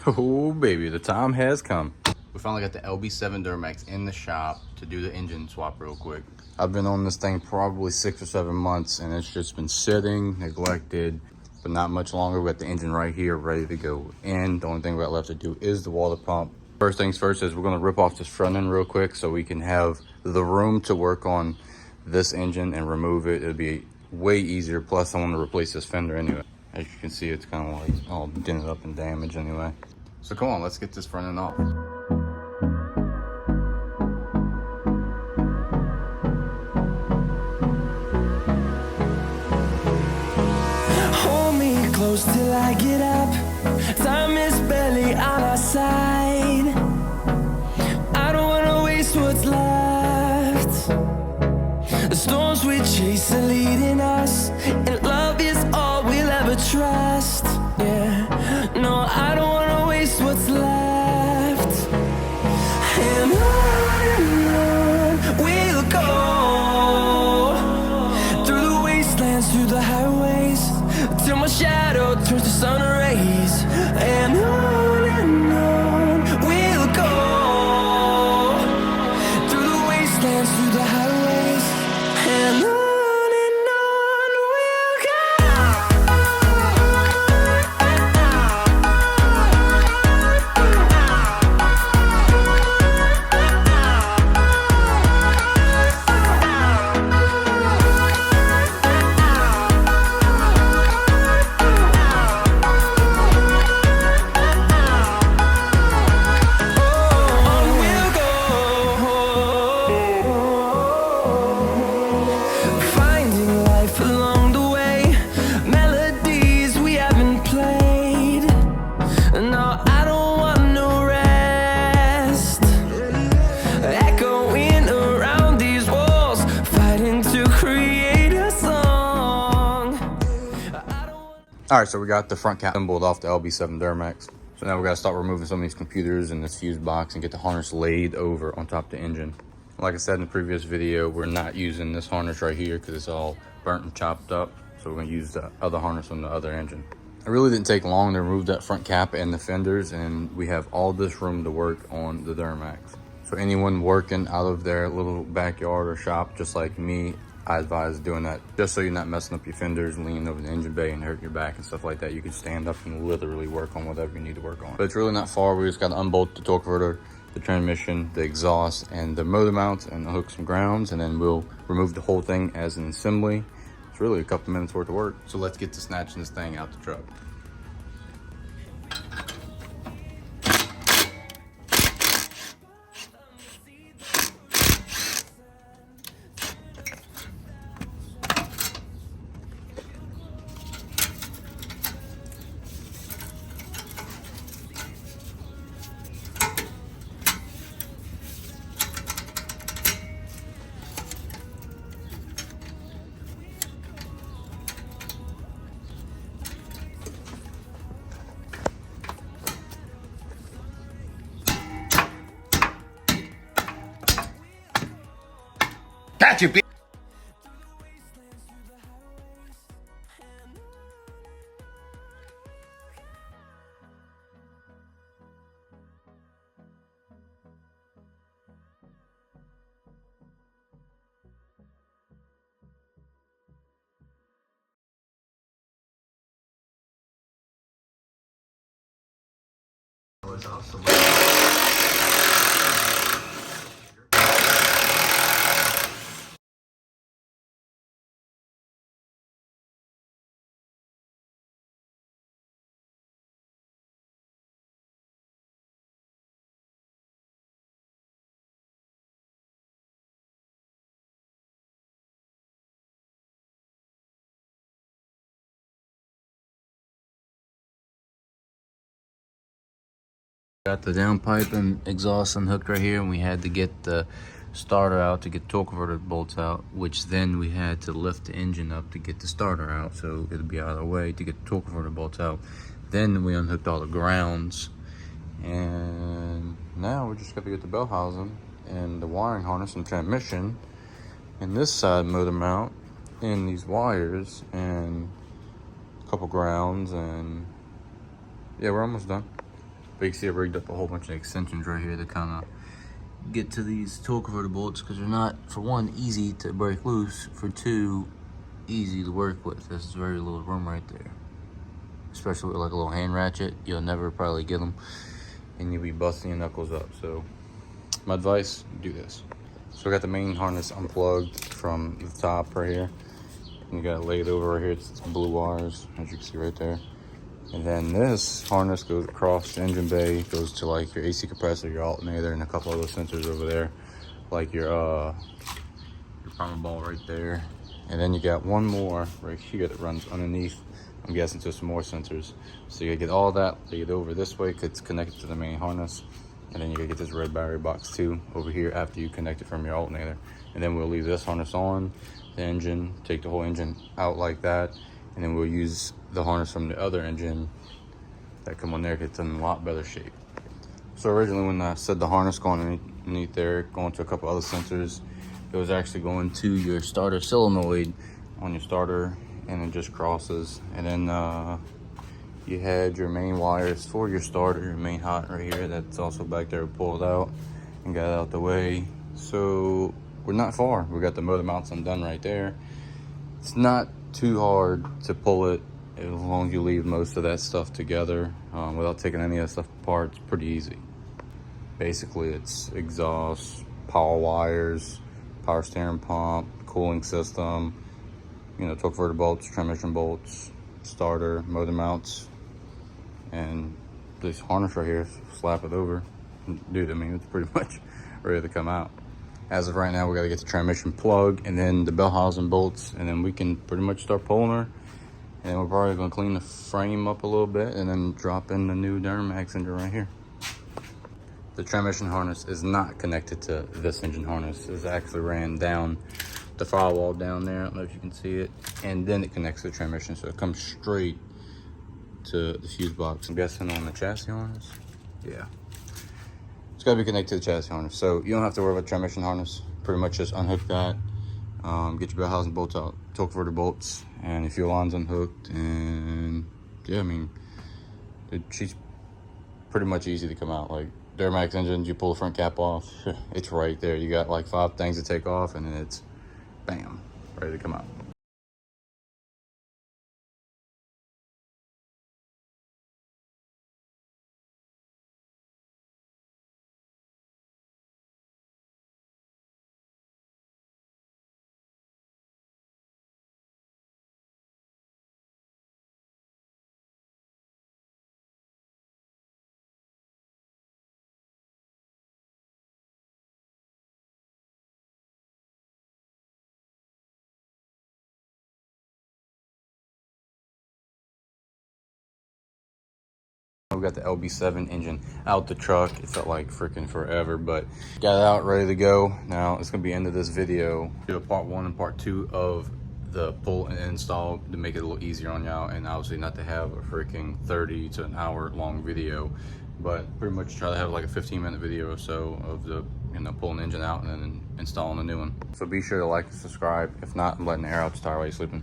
Oh baby, the time has come. We finally got the LB7 Duramax in the shop to do the engine swap real quick. I've been on this thing probably 6 or 7 months and it's just been sitting, neglected, but not much longer. We got the engine right here ready to go in. The only thing we got left to do is the water pump. First things first is we're gonna rip off this front end real quick so we can have the room to work on this engine and remove it. It'll be way easier. Plus I want to replace this fender anyway. As you can see, it's kind of like all dented up and damaged anyway. So come on, let's get this front end off. Hold me close till I get up. Time is barely on our side. I don't wanna waste what's left. The storms we chase are leading us, and love is all we'll ever trust. Yeah, no, I don't wanna waste what's left. And on we'll go, through the wastelands, through the highways, till my shadow turns to sun rays. And on we'll go, through the wastelands, through the highways, and on we'll go. All right, so we got the front cap assembled off the LB7 Duramax. So now we gotta start removing some of these computers and this fuse box and get the harness laid over on top of the engine. Like I said in the previous video, we're not using this harness right here because it's all burnt and chopped up. So we're gonna use the other harness on the other engine. It really didn't take long to remove that front cap and the fenders, and we have all this room to work on the Duramax. So anyone working out of their little backyard or shop, just like me, I advise doing that just so you're not messing up your fenders, leaning over the engine bay and hurting your back and stuff like that. You can stand up and literally work on whatever you need to work on. But it's really not far. We just got to unbolt the torque converter, the transmission, the exhaust, and the motor mounts, and hook some grounds, and then we'll remove the whole thing as an assembly. It's really a couple minutes worth of work. So let's get to snatching this thing out the truck. Got you, bitch. That was awesome. Got the downpipe and exhaust unhooked right here, and we had to get the starter out to get torque converter bolts out, which then we had to lift the engine up to get the starter out, so it'll be out of the way to get the torque converter bolts out. Then we unhooked all the grounds, and now we just got to get the bell housing and the wiring harness and transmission and this side motor mount and these wires and a couple grounds, and yeah, we're almost done. But you can see I rigged up a whole bunch of extensions right here to kind of get to these tool converter bolts, because they're not, for one, easy to break loose, for two, easy to work with. There's very little room right there. Especially with like a little hand ratchet, you'll never probably get them, and you'll be busting your knuckles up. So my advice, do this. So I got the main harness unplugged from the top right here. And you got it laid over right here. It's blue wires, as you can see right there. And then this harness goes across the engine bay, goes to like your AC compressor, your alternator, and a couple other sensors over there, like your primer ball right there. And then you got one more right here that runs underneath, I'm guessing, to some more sensors. So you gotta get all that laid over this way, because it's connected to the main harness. And then you gotta get this red battery box too over here after you connect it from your alternator. And then we'll leave this harness on the engine, take the whole engine out like that, and then we'll use the harness from the other engine that come on there, because it's in a lot better shape. So originally when I said the harness going underneath there, going to a couple other sensors, it was actually going to your starter solenoid on your starter, and it just crosses. And then you had your main wires for your starter, your main hot right here, that's also back there, pulled out and got out the way. So we're not far. We got the motor mounts undone right there. It's not too hard to pull it as long as you leave most of that stuff together without taking any of that stuff apart. It's pretty easy. Basically, it's exhaust, power wires, power steering pump, cooling system, you know, torque converter bolts, transmission bolts, starter, motor mounts, and this harness right here. Slap it over, dude. I mean, it's pretty much ready to come out. As of right now, we got to get the transmission plug and then the bell housing bolts, and then we can pretty much start pulling her. And we're probably going to clean the frame up a little bit and then drop in the new Duramax engine right here. The transmission harness is not connected to this engine harness. It's actually ran down the firewall down there. I don't know if you can see it. And then it connects to the transmission, so it comes straight to the fuse box. I'm guessing on the chassis harness. Yeah. It's got to be connected to the chassis harness. So you don't have to worry about the transmission harness. Pretty much just unhook that. Get your bell housing bolts out, torque converter bolts, and your fuel line's unhooked. And yeah, I mean, she's pretty much easy to come out. Like Duramax engines, you pull the front cap off, it's right there. You got like 5 things to take off, and then it's bam, ready to come out. We got the LB7 engine out the truck. It felt like freaking forever, but got it out, ready to go. Now it's gonna be the end of this video. Do a part 1 and part 2 of the pull and install to make it a little easier on y'all, and obviously not to have a freaking 30 to an hour long video, but pretty much try to have like a 15-minute video or so of the, you know, pulling the engine out and then installing a new one. So be sure to like and subscribe. If not, I'm letting the air out the tire while you're sleeping.